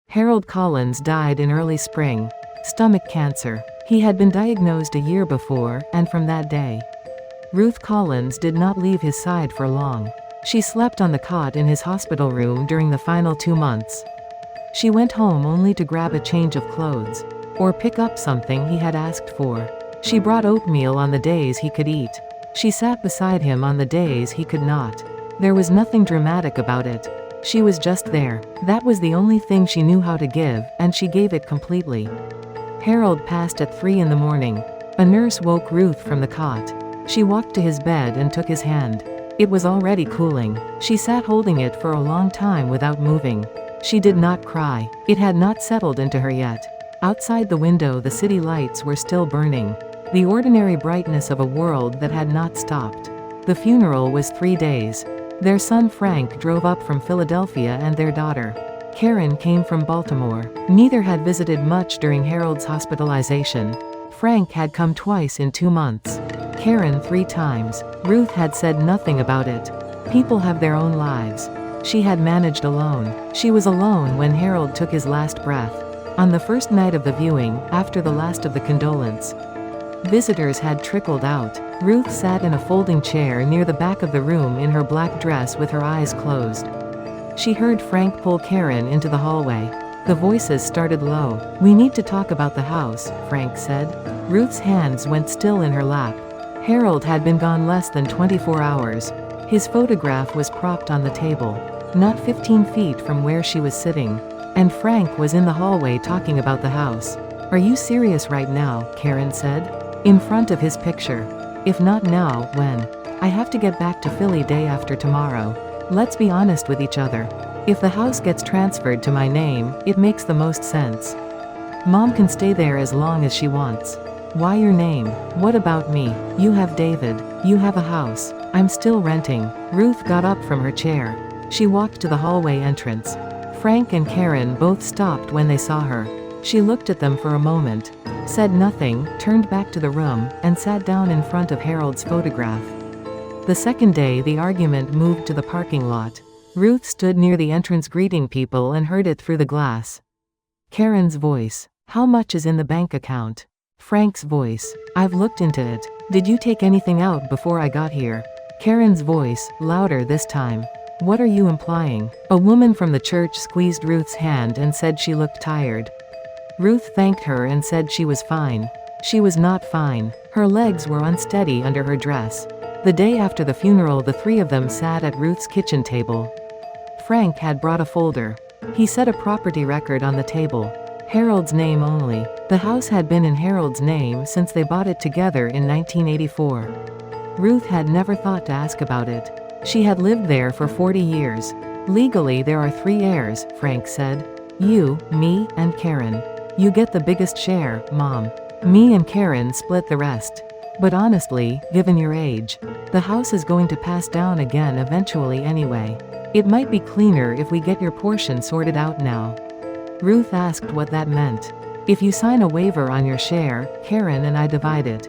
Harold Collins died in early spring. Stomach cancer. He had been diagnosed a year before, and from that day, Ruth Collins did not leave his side for long. She slept on the cot in his hospital room during the final 2 months. She went home only to grab a change of clothes, or pick up something he had asked for. She brought oatmeal on the days he could eat. She sat beside him on the days he could not. There was nothing dramatic about it. She was just there. That was the only thing she knew how to give, and she gave it completely. Harold passed at 3 in the morning. A nurse woke Ruth from the cot. She walked to his bed and took his hand. It was already cooling. She sat holding it for a long time without moving. She did not cry. It had not settled into her yet. Outside the window the city lights were still burning. The ordinary brightness of a world that had not stopped. The funeral was 3 days. Their son Frank drove up from Philadelphia and their daughter Karen came from Baltimore. Neither had visited much during Harold's hospitalization. Frank had come twice in 2 months. Karen 3 times. Ruth had said nothing about it. People have their own lives. She had managed alone. She was alone when Harold took his last breath. On the first night of the viewing, after the last of the condolence visitors had trickled out, Ruth sat in a folding chair near the back of the room in her black dress with her eyes closed. She heard Frank pull Karen into the hallway. The voices started low. "We need to talk about the house," Frank said. Ruth's hands went still in her lap. Harold had been gone less than 24 hours. His photograph was propped on the table, not 15 feet from where she was sitting. And Frank was in the hallway talking about the house. "Are you serious right now?" Karen said. In front of his picture. "If not now, when? I have to get back to Philly day after tomorrow. Let's be honest with each other. If the house gets transferred to my name, it makes the most sense. Mom can stay there as long as she wants. Why your name? What about me? You have David. You have a house. I'm still renting." Ruth got up from her chair. She walked to the hallway entrance. Frank and Karen both stopped when they saw her. She looked at them for a moment, said nothing, turned back to the room, and sat down in front of Harold's photograph. The second day the argument moved to the parking lot. Ruth stood near the entrance greeting people and heard it through the glass. Karen's voice. "How much is in the bank account?" Frank's voice. "I've looked into it. Did you take anything out before I got here?" Karen's voice, louder this time. "What are you implying?" A woman from the church squeezed Ruth's hand and said she looked tired. Ruth thanked her and said she was fine. She was not fine. Her legs were unsteady under her dress. The day after the funeral the 3 of them sat at Ruth's kitchen table. Frank had brought a folder. He set a property record on the table. Harold's name only. The house had been in Harold's name since they bought it together in 1984. Ruth had never thought to ask about it. She had lived there for 40 years. "Legally there are 3 heirs," Frank said. "You, me, and Karen. You get the biggest share, Mom. Me and Karen split the rest. But honestly, given your age, the house is going to pass down again eventually anyway. It might be cleaner if we get your portion sorted out now." Ruth asked what that meant. "If you sign a waiver on your share, Karen and I divide it.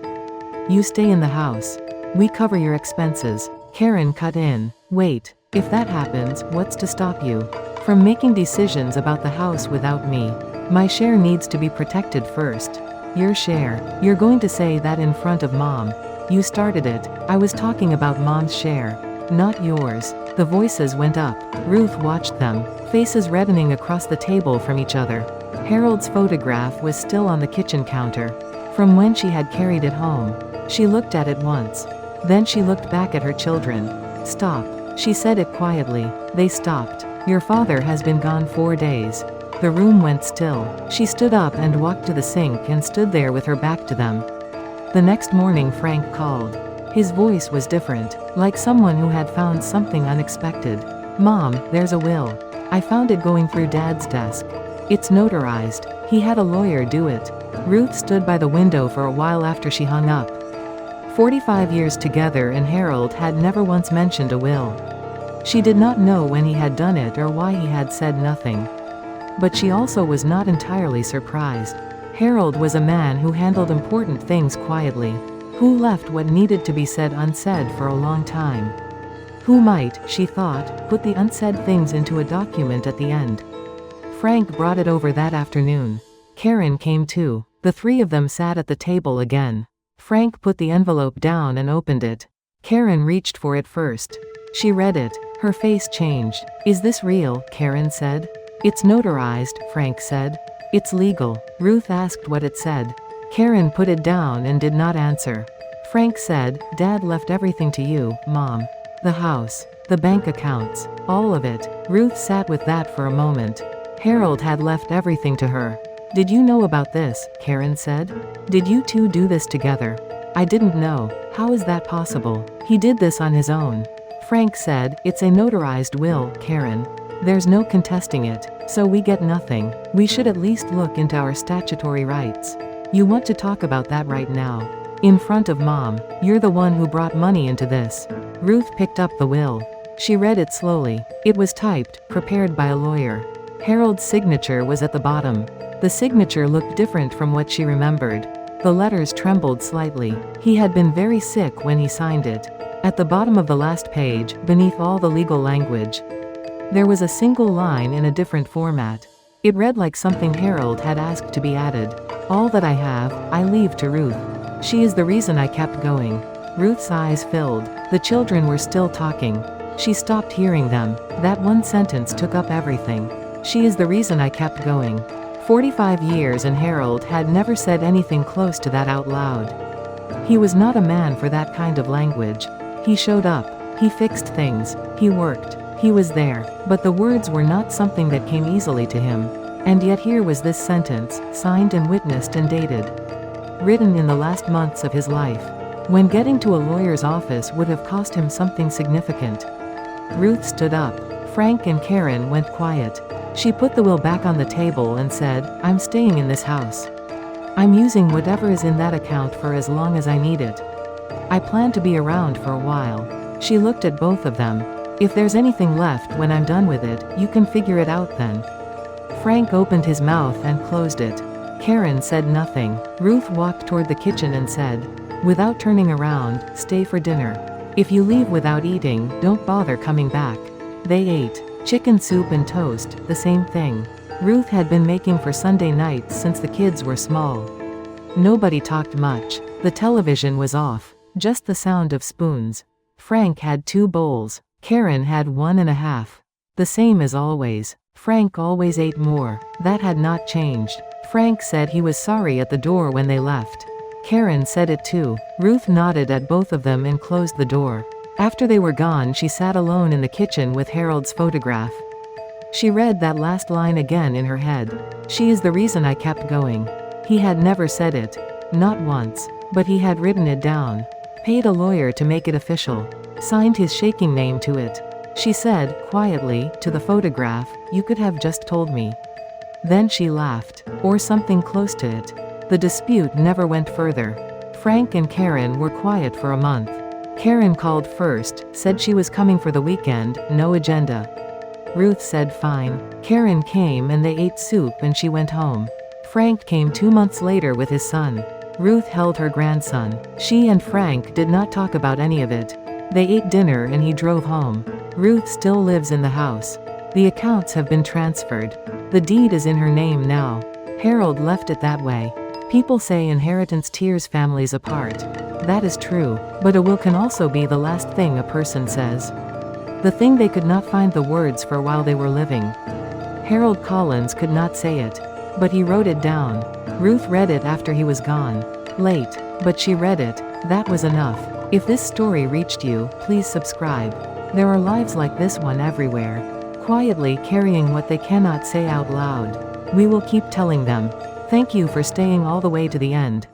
You stay in the house. We cover your expenses." Karen cut in. "Wait, if that happens, what's to stop you from making decisions about the house without me? My share needs to be protected first." "Your share? You're going to say that in front of Mom? You started it. I was talking about Mom's share, not yours." The voices went up. Ruth watched them, faces reddening across the table from each other. Harold's photograph was still on the kitchen counter, from when she had carried it home. She looked at it once. Then she looked back at her children. "Stop," she said it quietly. They stopped. "Your father has been gone 4 days." The room went still. She stood up and walked to the sink and stood there with her back to them. The next morning Frank called. His voice was different, like someone who had found something unexpected. "Mom, there's a will. I found it going through Dad's desk. It's notarized. He had a lawyer do it." Ruth stood by the window for a while after she hung up. 45 years together and Harold had never once mentioned a will. She did not know when he had done it or why he had said nothing. But she also was not entirely surprised. Harold was a man who handled important things quietly, who left what needed to be said unsaid for a long time, who might, she thought, put the unsaid things into a document at the end. Frank brought it over that afternoon. Karen came too. The three of them sat at the table again. Frank put the envelope down and opened it. Karen reached for it first. She read it. Her face changed. "Is this real?" Karen said. "It's notarized," Frank said. "It's legal." Ruth asked what it said. Karen put it down and did not answer. Frank said, "Dad left everything to you, Mom. The house, the bank accounts, all of it." Ruth sat with that for a moment. Harold had left everything to her. "Did you know about this?" Karen said. "Did you two do this together?" "I didn't know. How is that possible? He did this on his own." Frank said, "It's a notarized will, Karen. There's no contesting it, so we get nothing. We should at least look into our statutory rights. You want to talk about that right now? In front of Mom. You're the one who brought money into this." Ruth picked up the will. She read it slowly. It was typed, prepared by a lawyer. Harold's signature was at the bottom. The signature looked different from what she remembered. The letters trembled slightly. He had been very sick when he signed it. At the bottom of the last page, beneath all the legal language, there was a single line in a different format. It read like something Harold had asked to be added. "All that I have, I leave to Ruth. She is the reason I kept going." Ruth's eyes filled. The children were still talking. She stopped hearing them. That one sentence took up everything. "She is the reason I kept going." 45 years and Harold had never said anything close to that out loud. He was not a man for that kind of language. He showed up. He fixed things. He worked. He was there. But the words were not something that came easily to him. And yet here was this sentence, signed and witnessed and dated. Written in the last months of his life. When getting to a lawyer's office would have cost him something significant. Ruth stood up. Frank and Karen went quiet. She put the will back on the table and said, "I'm staying in this house. I'm using whatever is in that account for as long as I need it. I plan to be around for a while." She looked at both of them. "If there's anything left when I'm done with it, you can figure it out then." Frank opened his mouth and closed it. Karen said nothing. Ruth walked toward the kitchen and said, without turning around, "Stay for dinner. If you leave without eating, don't bother coming back." They ate. Chicken soup and toast, the same thing. Ruth had been making for Sunday nights since the kids were small. Nobody talked much. The television was off. Just the sound of spoons. Frank had 2 bowls. Karen had 1.5. The same as always. Frank always ate more. That had not changed. Frank said he was sorry at the door when they left. Karen said it too. Ruth nodded at both of them and closed the door. After they were gone, she sat alone in the kitchen with Harold's photograph. She read that last line again in her head. "She is the reason I kept going." He had never said it. Not once. But he had written it down. Paid a lawyer to make it official. Signed his shaking name to it. She said, quietly, to the photograph, "You could have just told me." Then she laughed. Or something close to it. The dispute never went further. Frank and Karen were quiet for a month. Karen called first, said she was coming for the weekend, no agenda. Ruth said fine. Karen came and they ate soup and she went home. Frank came 2 months later with his son. Ruth held her grandson. She and Frank did not talk about any of it. They ate dinner and he drove home. Ruth still lives in the house. The accounts have been transferred. The deed is in her name now. Harold left it that way. People say inheritance tears families apart. That is true, but a will can also be the last thing a person says. The thing they could not find the words for while they were living. Harold Collins could not say it. But he wrote it down. Ruth read it after he was gone. Late. But she read it. That was enough. If this story reached you, please subscribe. There are lives like this one everywhere. Quietly carrying what they cannot say out loud. We will keep telling them. Thank you for staying all the way to the end.